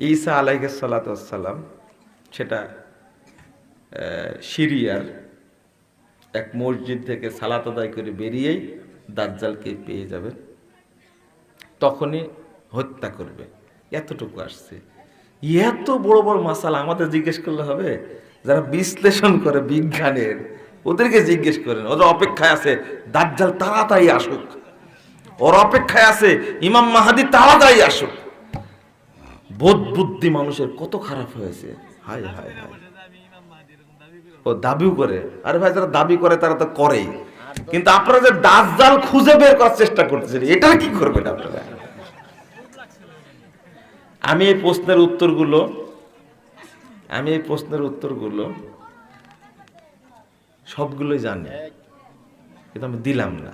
ঈসা আলাইহিস সালাতু ওয়াস সালাম সেটা সিরিয়ার এক মসজিদ থেকে সালাত আদায় করে বেরিয়েই দাজ্জালকে পেয়ে যাবে, তখনই হত্যা করবে। এতটুকু আসছে। এত বড় বড় মাসালা আমাদের জিজ্ঞেস করলে হবে? যারা বিশ্লেষণ করে বিজ্ঞানের, ওদেরকে জিজ্ঞেস করেন। ওদের অপেক্ষায় আছে দাজ্জাল তাড়াতাড়ি আসুক, ওর অপেক্ষায় আছে ইমাম মাহাদি তাড়াতাড়ি আসুক। বোধ বুদ্ধি মানুষের কত খারাপ হয়েছে। হায় হায় হায়, ও দাবিও করে। আরে ভাই, যারা দাবি করে তারা তো করেই, কিন্তু আপনারা যে দাজ্জাল খুঁজে বের করার চেষ্টা করতেছেন, এটা কি করবেন আপনারা? আমি এই প্রশ্নের উত্তরগুলো সবগুলোই জানি, কিন্তু আমি দিলাম না।